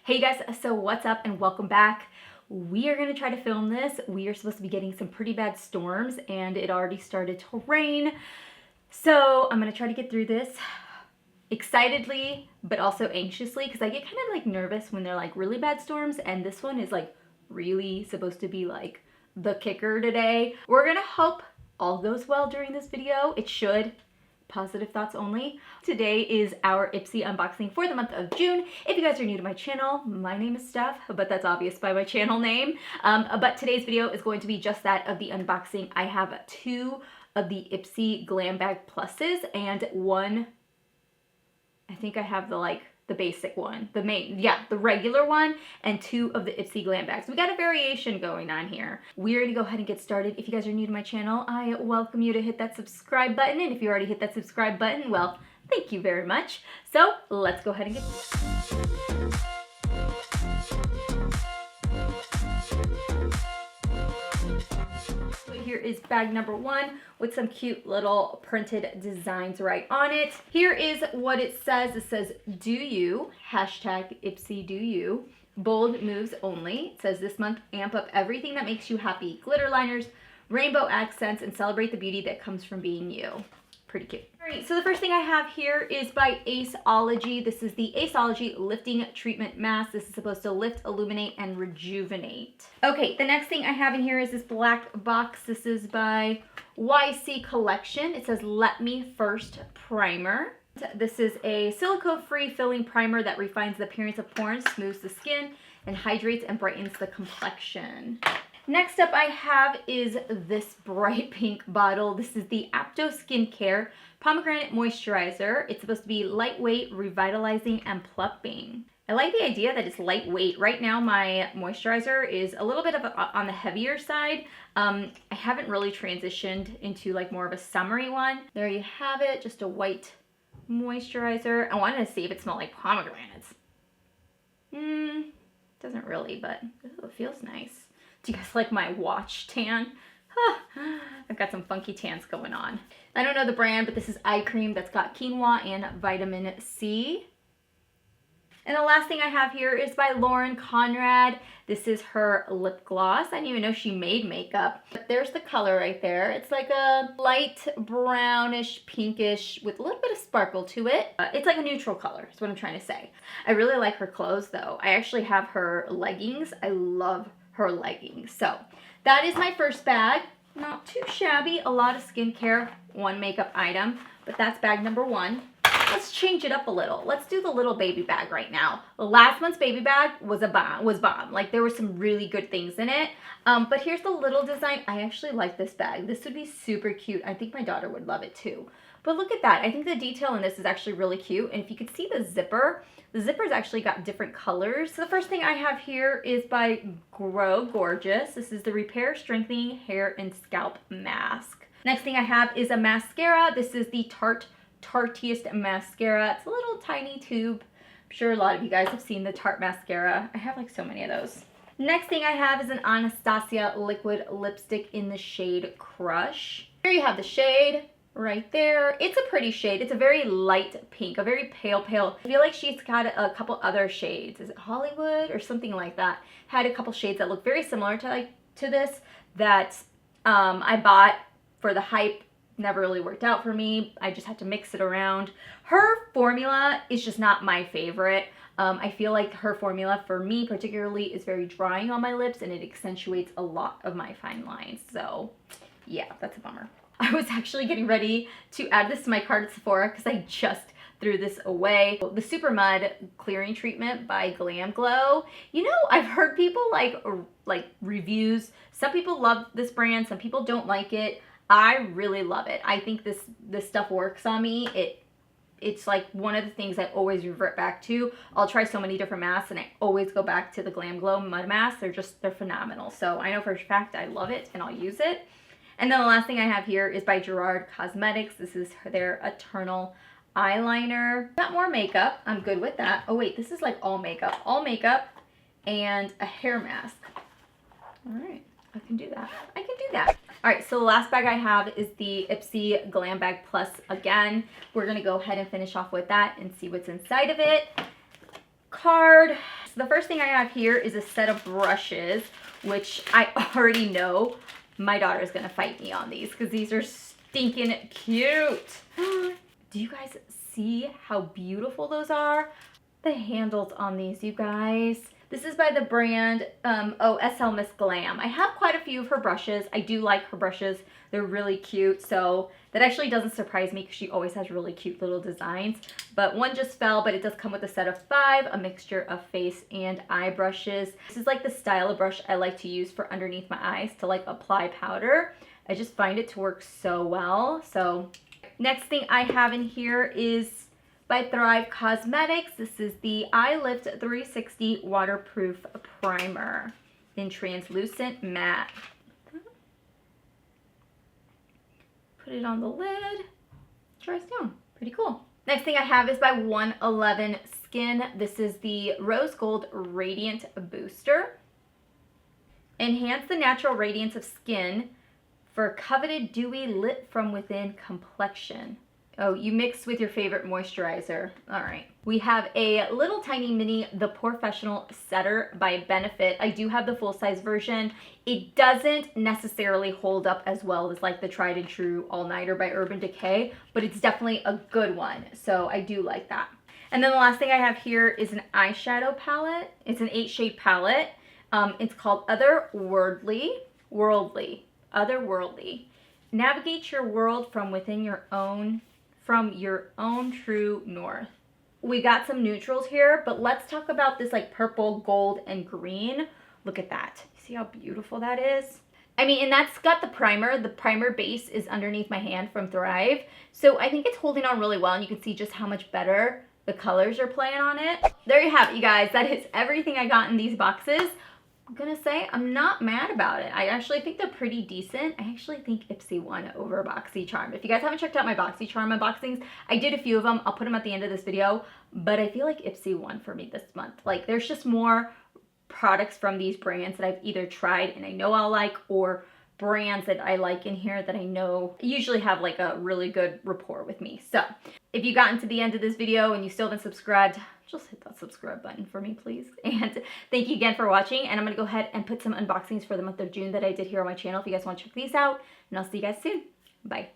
Hey guys, so what's up and welcome back. We are going to try to film this. We are supposed to be getting some pretty bad storms and it already started to rain. So I'm going to try to get through this excitedly, but also anxiously, because I get kind of like nervous when they're like really bad storms, and this one is like really supposed to be like the kicker today. We're going to hope all goes well during this video. It should. Positive thoughts only. Today is our Ipsy unboxing for the month of June. If you guys are new to my channel, my name is Steph, but that's obvious by my channel name. But today's video is going to be just that of the unboxing. I have two of the Ipsy Glam Bag Pluses and one, I think I have the basic one, the regular one, and two of the Ipsy Glam Bags. We got a variation going on here. We're gonna go ahead and get started. If you guys are new to my channel, I welcome you to hit that subscribe button, and if you already hit that subscribe button, well, thank you very much. So let's go ahead and get started. Here is bag number one with some cute little printed designs right on it. Here is what it says. It says, do you, hashtag Ipsy do you, bold moves only. It says this month, amp up everything that makes you happy. Glitter liners, rainbow accents, and celebrate the beauty that comes from being you. Pretty cute. All right, so the first thing I have here is by Aceology. This is the Aceology Lifting Treatment Mask. This is supposed to lift, illuminate, and rejuvenate. Okay, the next thing I have in here is this black box. This is by YC Collection. It says Let Me First Primer. This is a silicone-free filling primer that refines the appearance of pores, smooths the skin, and hydrates and brightens the complexion. Next up I have is this bright pink bottle. This is the Apto Skincare Pomegranate Moisturizer. It's supposed to be lightweight, revitalizing, and plumping. I like the idea that it's lightweight. Right now my moisturizer is a little bit on the heavier side. I haven't really transitioned into like more of a summery one. There you have it, just a white moisturizer. I wanted to see if it smelled like pomegranates. Doesn't really, but it feels nice. Do you guys like my watch tan? I've got some funky tans going on. I don't know the brand, but this is eye cream that's got quinoa and vitamin C. And the last thing I have here is by Lauren Conrad. This is her lip gloss. I didn't even know she made makeup. But there's the color right there. It's like a light brownish, pinkish with a little bit of sparkle to it. It's like a neutral color is what I'm trying to say. I really like her clothes though. I actually have her leggings. I love her leggings. So that is my first bag. Not too shabby. A lot of skincare, one makeup item, but that's bag number one. Let's change it up a little. Let's do the little baby bag right now. Last month's baby bag was bomb. Like there were some really good things in it. But here's the little design. I actually like this bag. This would be super cute. I think my daughter would love it too. But look at that. I think the detail in this is actually really cute. And if you could see the zipper's actually got different colors. So the first thing I have here is by Grow Gorgeous. This is the Repair Strengthening Hair and Scalp Mask. Next thing I have is a mascara. This is the Tartiest mascara. It's a little tiny tube. I'm sure a lot of you guys have seen the Tarte mascara. I have like so many of those. Next thing I have is an Anastasia liquid lipstick in the shade Crush. Here you have the shade right there. It's a pretty shade. It's a very light pink, a very pale. I feel like she's got a couple other shades. Is it Hollywood or something like that? Had a couple shades that look very similar to this that I bought for the hype. Never really worked out for me. I just had to mix it around. Her formula is just not my favorite. I feel like her formula for me particularly is very drying on my lips and it accentuates a lot of my fine lines. So yeah, that's a bummer. I was actually getting ready to add this to my cart at Sephora because I just threw this away. The Super Mud Clearing Treatment by Glam Glow. You know, I've heard people like reviews. Some people love this brand, some people don't like it. I really love it. I think this stuff works on me. It's like one of the things I always revert back to. I'll try so many different masks and I always go back to the Glam Glow Mud Mask. They're phenomenal. So I know for a fact I love it and I'll use it. And then the last thing I have here is by Gerard Cosmetics. This is their Eternal Eyeliner. Got more makeup. I'm good with that. Oh wait, this is like all makeup. All makeup and a hair mask. All right, I can do that. I can do that. All right, so the last bag I have is the Ipsy Glam Bag Plus again. We're gonna go ahead and finish off with that and see what's inside of it. card. So the first thing I have here is a set of brushes, which I already know my daughter's gonna fight me on these because these are stinking cute. Do you guys see how beautiful those are? The handles on these, you guys. This is by the brand, SL Miss Glam. I have quite a few of her brushes. I do like her brushes. They're really cute, so that actually doesn't surprise me because she always has really cute little designs. But one just fell, but it does come with a set of 5, a mixture of face and eye brushes. This is like the style of brush I like to use for underneath my eyes to like apply powder. I just find it to work so well. So next thing I have in here is by Thrive Cosmetics. This is the Eye Lift 360 Waterproof Primer in Translucent Matte. Put it on the lid, dries down, pretty cool. Next thing I have is by 111 Skin. This is the Rose Gold Radiant Booster. Enhance the natural radiance of skin for coveted dewy lit from within complexion. Oh, you mix with your favorite moisturizer. All right. We have a little tiny mini The Professional Setter by Benefit. I do have the full-size version. It doesn't necessarily hold up as well as like the tried and true All-Nighter by Urban Decay, but it's definitely a good one. So I do like that. And then the last thing I have here is an eyeshadow palette. It's an 8-shade palette. It's called Otherworldly. Otherworldly. Navigate your world from within your own true north. We got some neutrals here, but let's talk about this like purple, gold, and green. Look at that. See how beautiful that is? I mean, and that's got the primer. The primer base is underneath my hand from Thrive. So I think it's holding on really well, and you can see just how much better the colors are playing on it. There you have it, you guys. That is everything I got in these boxes. I'm gonna say I'm not mad about it. I actually think they're pretty decent. I actually think Ipsy won over BoxyCharm. If you guys haven't checked out my BoxyCharm unboxings, I did a few of them. I'll put them at the end of this video, but I feel like Ipsy won for me this month. Like, there's just more products from these brands that I've either tried and I know I'll like, or brands that I like in here that I know usually have like a really good rapport with me. So if you gotten to the end of this video and you still haven't subscribed, just hit that subscribe button for me, please. And thank you again for watching. And I'm gonna go ahead and put some unboxings for the month of June that I did here on my channel if you guys want to check these out. And I'll see you guys soon. Bye.